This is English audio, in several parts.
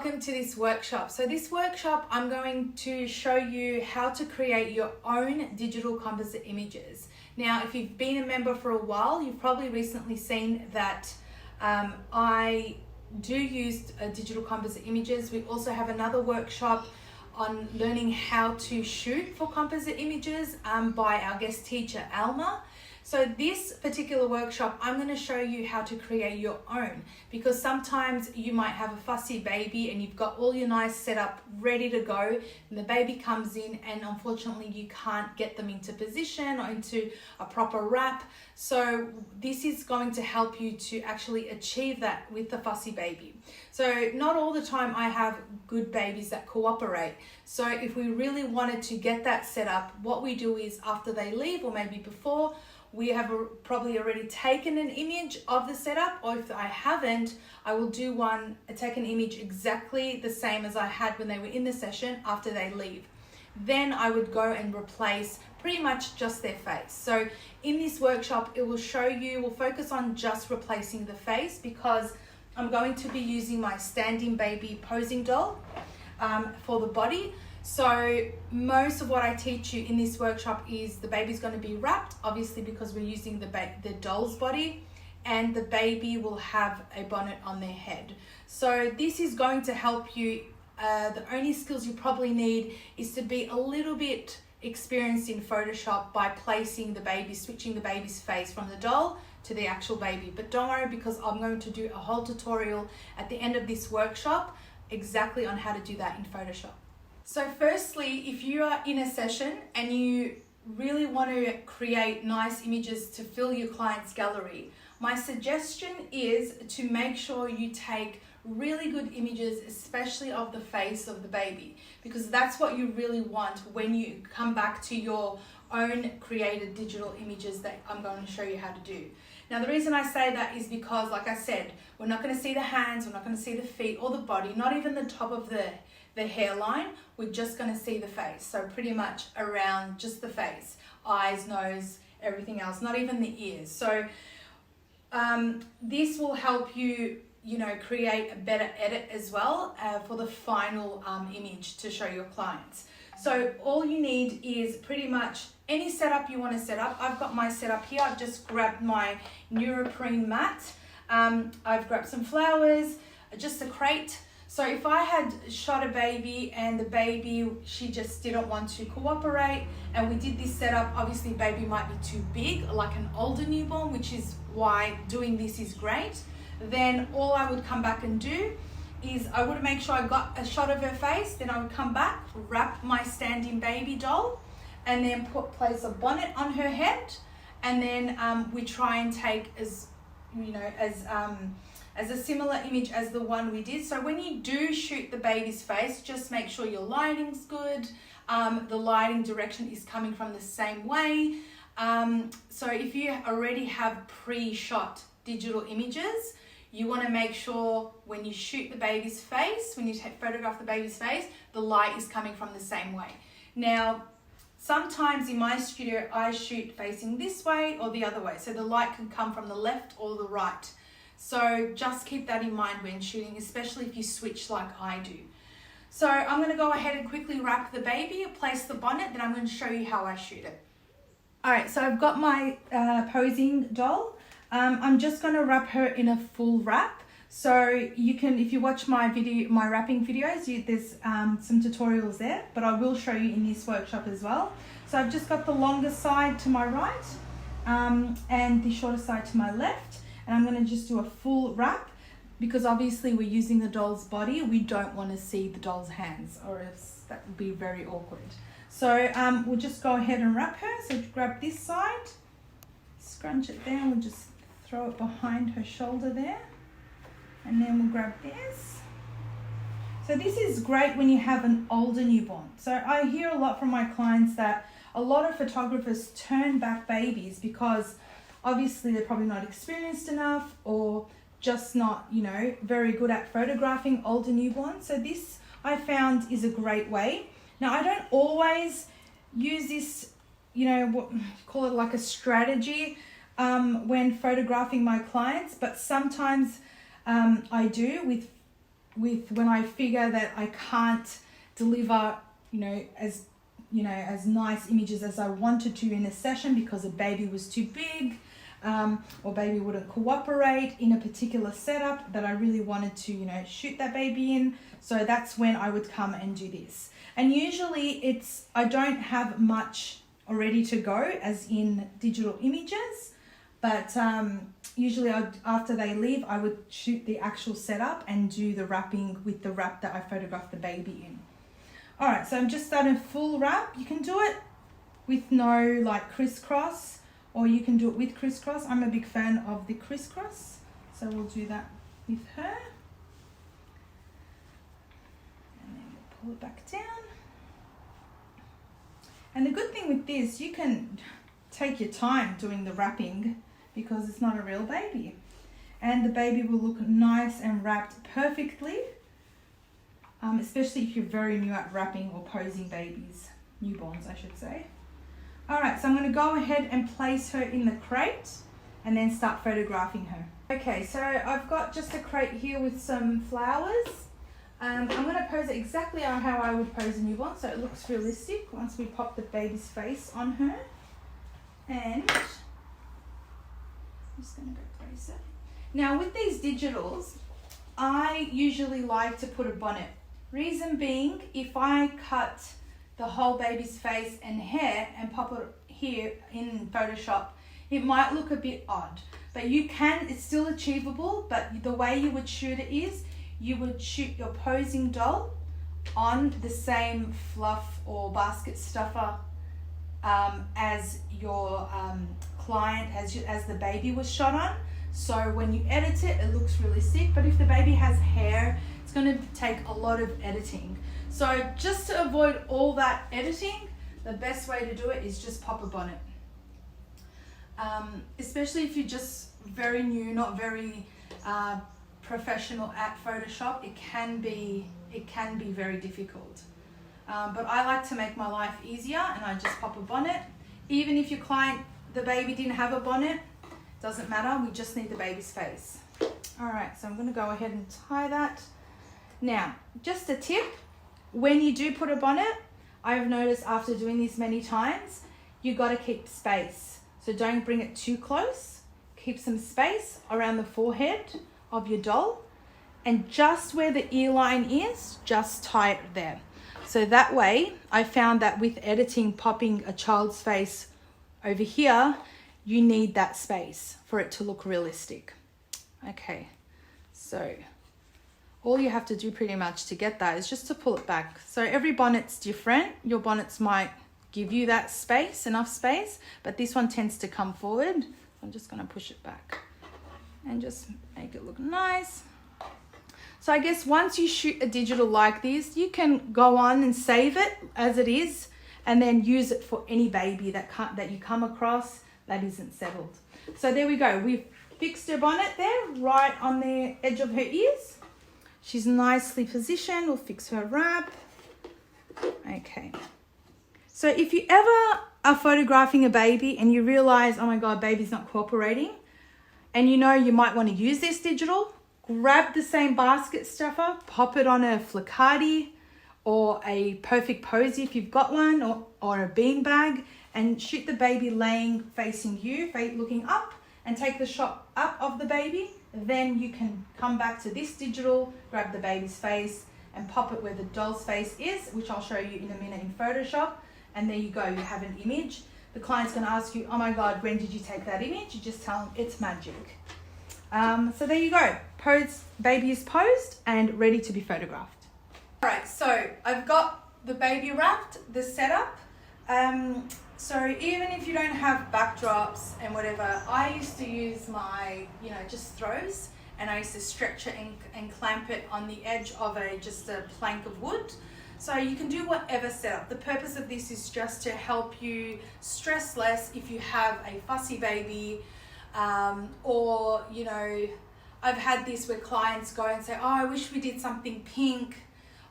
welcome to this workshop. So this workshop, I'm going to show you how to create your own digital composite images. Now, if you've been a member for a while, you've probably recently seen that I do use digital composite images. We also have another workshop on learning how to shoot for composite images by our guest teacher, Alma. So this particular workshop, I'm going to show you how to create your own, because sometimes you might have a fussy baby and you've got all your nice setup ready to go, and the baby comes in and unfortunately you can't get them into position or into a proper wrap. So this is going to help you to actually achieve that with the fussy baby. So not all the time I have good babies that cooperate. So if we really wanted to get that set up, what we do is after they leave, or maybe before, we have probably already taken an image of the setup, or if I haven't, I will do take an image exactly the same as I had when they were in the session after they leave. Then I would go and replace pretty much just their face. So in this workshop, it will show you, we'll focus on just replacing the face, because I'm going to be using my standing baby posing doll for the body. So most of what I teach you in this workshop is the baby's going to be wrapped, obviously because we're using the doll's body, and the baby will have a bonnet on their head. So this is going to help you. The only skills you probably need is to be a little bit experienced in Photoshop by placing the baby, switching the baby's face from the doll to the actual baby. But don't worry, because I'm going to do a whole tutorial at the end of this workshop exactly on how to do that in Photoshop. So firstly, if you are in a session and you really want to create nice images to fill your client's gallery, my suggestion is to make sure you take really good images, especially of the face of the baby, because that's what you really want when you come back to your own created digital images that I'm going to show you how to do. Now, the reason I say that is because, like I said, we're not going to see the hands, we're not going to see the feet or the body, not even the top of the hairline. We're just going to see the face. So pretty much around just the face, eyes, nose, everything else, not even the ears. So this will help you, create a better edit as well for the final image to show your clients. So all you need is pretty much any setup you want to set up. I've got my setup here. I've just grabbed my neoprene mat. I've grabbed some flowers, just a crate. So if I had shot a baby and the baby, she just didn't want to cooperate, and we did this setup, obviously baby might be too big, like an older newborn, which is why doing this is great. Then all I would come back and do is I would make sure I got a shot of her face, then I would come back, wrap my standing baby doll, and then place a bonnet on her head, and then we try and take as a similar image as the one we did. So when you do shoot the baby's face, just make sure your lighting's good, the lighting direction is coming from the same way. So if you already have pre-shot digital images, you want to make sure when you shoot the baby's face, when you photograph the baby's face, the light is coming from the same way. Now, sometimes in my studio, I shoot facing this way or the other way. So the light can come from the left or the right. So just keep that in mind when shooting, especially if you switch like I do. So I'm going to go ahead and quickly wrap the baby, place the bonnet, then I'm going to show you how I shoot it. All right, so I've got my posing doll. I'm just going to wrap her in a full wrap. So you can, if you watch my wrapping videos, there's some tutorials there, but I will show you in this workshop as well. So I've just got the longer side to my right and the shorter side to my left. And I'm going to just do a full wrap, because obviously we're using the doll's body. We don't want to see the doll's hands, or else that would be very awkward. So we'll just go ahead and wrap her. So grab this side, scrunch it down, we'll just throw it behind her shoulder there. And then we'll grab this. So this is great when you have an older newborn. So I hear a lot from my clients that a lot of photographers turn back babies because obviously they're probably not experienced enough, or just not, very good at photographing older newborns. So this I found is a great way. Now, I don't always use this, call it like a strategy when photographing my clients, but sometimes I do with when I figure that I can't deliver, as nice images as I wanted to in a session because a baby was too big, or baby wouldn't cooperate in a particular setup that I really wanted to, shoot that baby in. So that's when I would come and do this. And usually I don't have much ready to go as in digital images, but usually after they leave, I would shoot the actual setup and do the wrapping with the wrap that I photographed the baby in. All right, so I'm just starting full wrap. You can do it with no crisscross, or you can do it with crisscross. I'm a big fan of the crisscross, so we'll do that with her. And then we'll pull it back down. And the good thing with this, you can take your time doing the wrapping because it's not a real baby. And the baby will look nice and wrapped perfectly, especially if you're very new at wrapping or posing babies, newborns I should say. All right, so I'm going to go ahead and place her in the crate and then start photographing her. Okay, so I've got just a crate here with some flowers. I'm going to pose it exactly how I would pose a newborn, so it looks realistic once we pop the baby's face on her. And I'm just going to go place it. Now with these digitals, I usually like to put a bonnet. Reason being, if I cut the whole baby's face and hair and pop it here in Photoshop, it might look a bit odd. But it's still achievable, but the way you would shoot it is, you would shoot your posing doll on the same fluff or basket stuffer as your client, as the baby was shot on. So when you edit it, it looks realistic. But if the baby has hair, it's going to take a lot of editing. So just to avoid all that editing, the best way to do it is just pop a bonnet. Especially if you're just very new, not very professional at Photoshop, it can be very difficult. But I like to make my life easier, and I just pop a bonnet. Even if your client, the baby didn't have a bonnet, doesn't matter, we just need the baby's face. All right, so I'm going to go ahead and tie that. Now, just a tip, when you do put a bonnet, I've noticed after doing this many times, you got to keep space. So don't bring it too close. Keep some space around the forehead of your doll, and just where the ear line is, just tie it there. So that way, I found that with editing, popping a child's face over here, you need that space for it to look realistic. Okay, so all you have to do pretty much to get that is just to pull it back. So every bonnet's different. Your bonnets might give you that space, enough space, but this one tends to come forward. I'm just gonna push it back and just make it look nice. So I guess once you shoot a digital like this, you can go on and save it as it is, and then use it for any baby that you come across that isn't settled. So there we go. We've fixed her bonnet there, right on the edge of her ears. She's nicely positioned. We'll fix her wrap. Okay. So if you ever are photographing a baby and you realize, oh my God, baby's not cooperating, and you might want to use this digital, grab the same basket stuffer, pop it on a flocati or a perfect posy if you've got one, or a bean bag, and shoot the baby laying facing you, looking up, and take the shot up of the baby. Then you can come back to this digital, grab the baby's face and pop it where the doll's face is, which I'll show you in a minute in Photoshop. And there you go, you have an image. The client's gonna ask you, oh my God, when did you take that image? You just tell them it's magic. So there you go, baby is posed and ready to be photographed. All right, so I've got the baby wrapped, the setup. So even if you don't have backdrops and whatever, I used to use my, just throws, and I used to stretch it and clamp it on the edge of just a plank of wood. So you can do whatever setup. The purpose of this is just to help you stress less if you have a fussy baby, or, I've had this where clients go and say, oh, I wish we did something pink.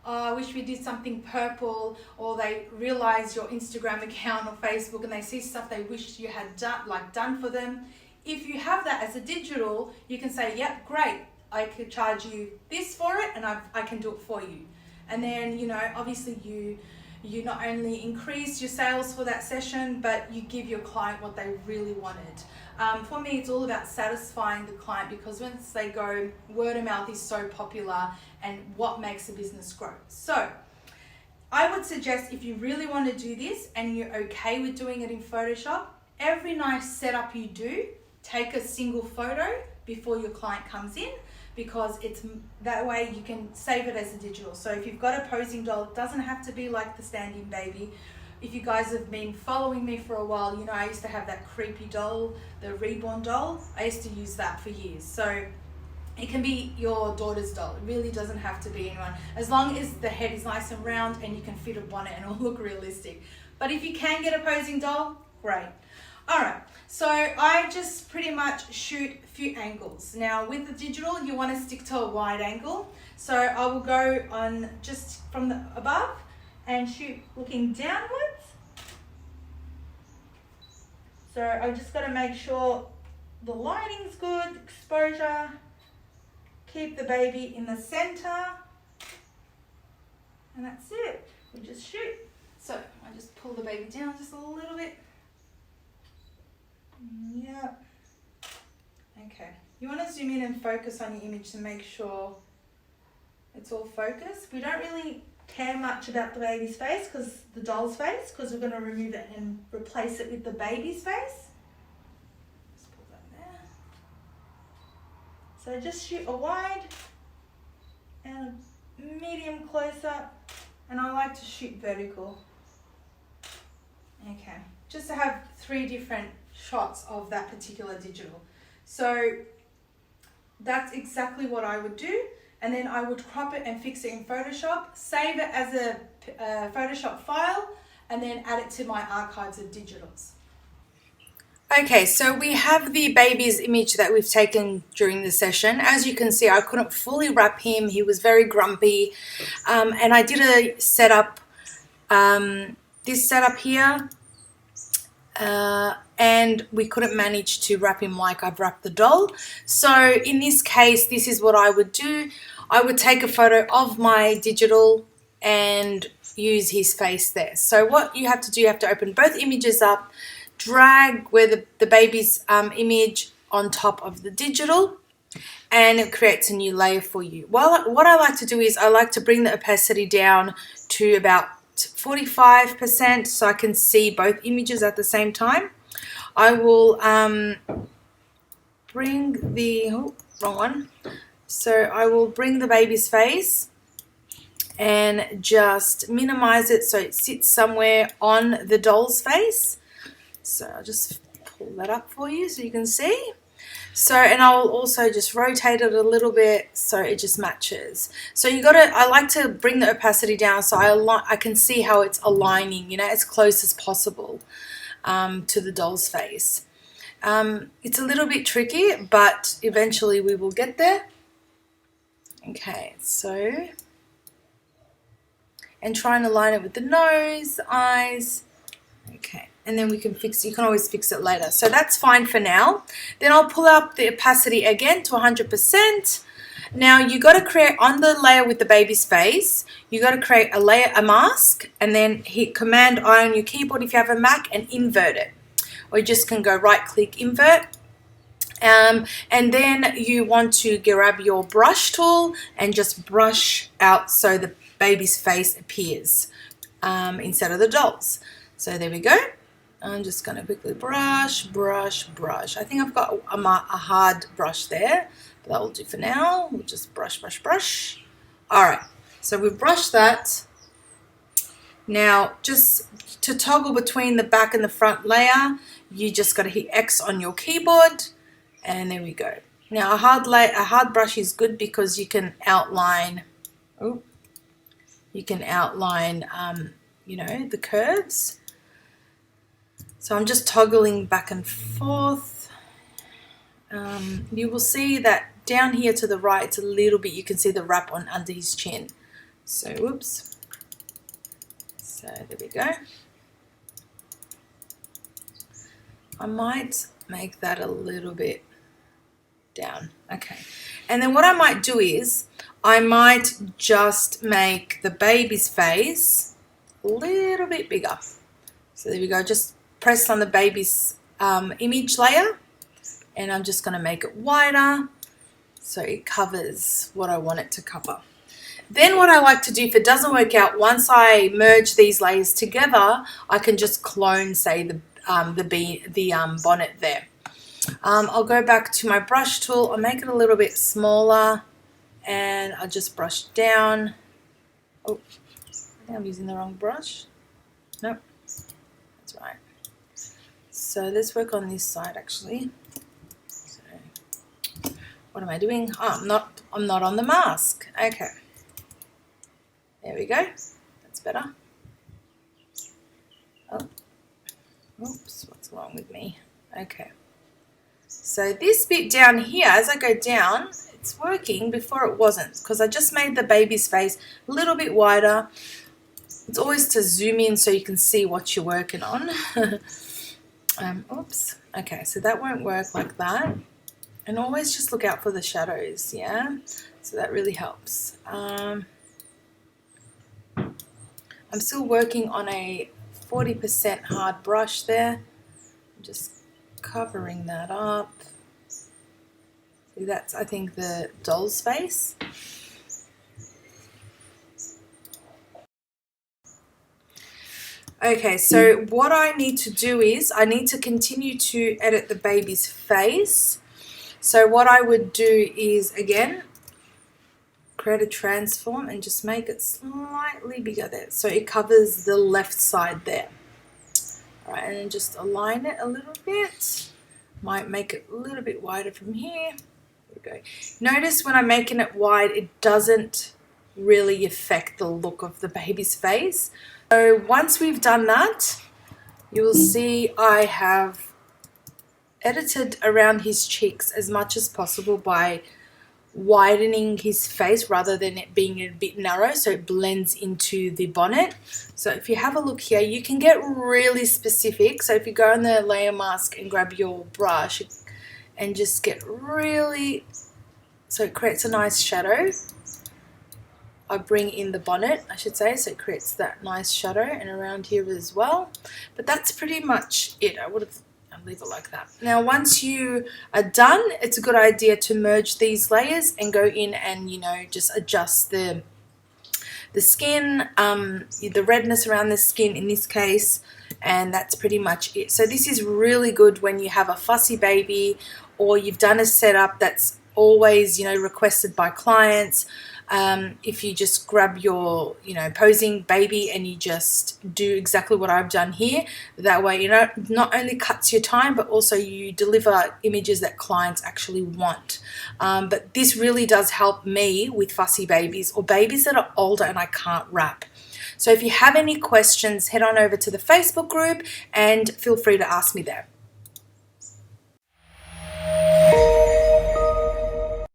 Oh, I wish we did something purple, or they realize your Instagram account or Facebook and they see stuff they wish you had done for them. If you have that as a digital, you can say, yep, great, I could charge you this for it, and I can do it for you. And then, you know, obviously you not only increase your sales for that session, but you give your client what they really wanted. For me, it's all about satisfying the client, because once they go, word of mouth is so popular, and what makes a business grow. So I would suggest, if you really want to do this and you're okay with doing it in Photoshop, every nice setup you do, take a single photo before your client comes in, because it's that way you can save it as a digital. So if you've got a posing doll, it doesn't have to be like the stand-in baby. If you guys have been following me for a while, you know I used to have that creepy doll, the reborn doll. I used to use that for years. So it can be your daughter's doll. It really doesn't have to be anyone, as long as the head is nice and round and you can fit a bonnet and it'll look realistic. But if you can get a posing doll, great. All right, so I just pretty much shoot a few angles. Now with the digital, you want to stick to a wide angle. So I will go on just from the above and shoot looking downwards. So I just got to make sure the lighting's good, exposure. Keep the baby in the center. And that's it. We just shoot. So I just pull the baby down just a little bit. Yep. Okay. You want to zoom in and focus on your image to make sure it's all focused. We don't really care much about the baby's face, because the doll's face, because we're going to remove it and replace it with the baby's face. Just pull that there. So just shoot a wide and a medium close up, and I like to shoot vertical. Okay, just to have 3 different shots of that particular digital. So that's exactly what I would do. And then I would crop it and fix it in Photoshop, save it as a Photoshop file, and then add it to my archives of digitals. Okay, so we have the baby's image that we've taken during the session. As you can see, I couldn't fully wrap him. He was very grumpy. And I did a setup, this setup here, and we couldn't manage to wrap him like I've wrapped the doll. So in this case, this is what I would do. I would take a photo of my digital and use his face there. So what you have to do, you have to open both images up, drag where the baby's image on top of the digital, and it creates a new layer for you. Well, what I like to do is I like to bring the opacity down to about 45% so I can see both images at the same time. I will bring the, wrong one. So I will bring the baby's face and just minimize it so it sits somewhere on the doll's face. So I'll just pull that up for you so you can see. So, and I will also just rotate it a little bit so it just matches. So you gotta, I like to bring the opacity down so I can see how it's aligning, you know, as close as possible to the doll's face. It's a little bit tricky, but eventually we will get there. Okay, so, and try and align it with the nose, the eyes. Okay, and then we can fix it. You can always fix it later. So that's fine for now. Then I'll pull up the opacity again to 100%. Now you got to create on the layer with the baby's face, you got to create a layer, a mask, and then hit Command I on your keyboard if you have a Mac and invert it. Or you just can go right click, invert. And then you want to grab your brush tool and just brush out so the baby's face appears instead of the doll's. So there we go. I'm just going to quickly brush, brush, brush. I think I've got a hard brush there, but that will do for now. We'll just brush, brush, brush. All right, so we've brushed that. Now, just to toggle between the back and the front layer, you just got to hit X on your keyboard, and there we go. Now, a hard brush is good because you can outline. Oh, you can outline, you know, the curves. So I'm just toggling back and forth. You will see that down here to the right, it's a little bit, you can see the wrap on under his chin. So, whoops. So there we go. I might make that a little bit down. Okay. And then what I might do is I might just make the baby's face a little bit bigger. So there we go. Just press on the baby's image layer, and I'm just going to make it wider so it covers what I want it to cover. Then what I like to do, if it doesn't work out, once I merge these layers together, I can just clone, say, the bonnet there. I'll go back to my brush tool. I'll make it a little bit smaller, and I'll just brush down. Oh, I think I'm using the wrong brush. Nope, that's right. So let's work on this side actually. So what am I doing? Oh, I'm not on the mask. Okay. There we go. That's better. Oh, oops, what's wrong with me? Okay. So this bit down here, as I go down, it's working. Before it wasn't, because I just made the baby's face a little bit wider. It's always to zoom in so you can see what you're working on. Oops. Okay, so that won't work like that. And always just look out for the shadows, yeah? So that really helps. I'm still working on a 40% hard brush there. I'm just covering that up. See, that's, I think, the doll's face. Okay, so what I need to do is I need to continue to edit the baby's face. So what I would do is, again, create a transform and just make it slightly bigger there. So it covers the left side there. All right, and then just align it a little bit. Might make it a little bit wider from here. There we go. Notice when I'm making it wide, it doesn't really affect the look of the baby's face. So once we've done that, you will see I have edited around his cheeks as much as possible by widening his face rather than it being a bit narrow, so it blends into the bonnet. So if you have a look here, you can get really specific. So if you go on the layer mask and grab your brush and just get really, so it creates a nice shadow. I bring in the bonnet, I should say, so it creates that nice shadow, and around here as well. But that's pretty much it. I'll leave it like that. Now once you are done, it's a good idea to merge these layers and go in and, you know, just adjust the skin, the redness around the skin in this case, and that's pretty much it. So this is really good when you have a fussy baby, or you've done a setup that's always, you know, requested by clients. If you just grab your, you know, posing baby and you just do exactly what I've done here, that way, you know, not only cuts your time, but also you deliver images that clients actually want. But this really does help me with fussy babies or babies that are older and I can't wrap. So if you have any questions, head on over to the Facebook group and feel free to ask me there.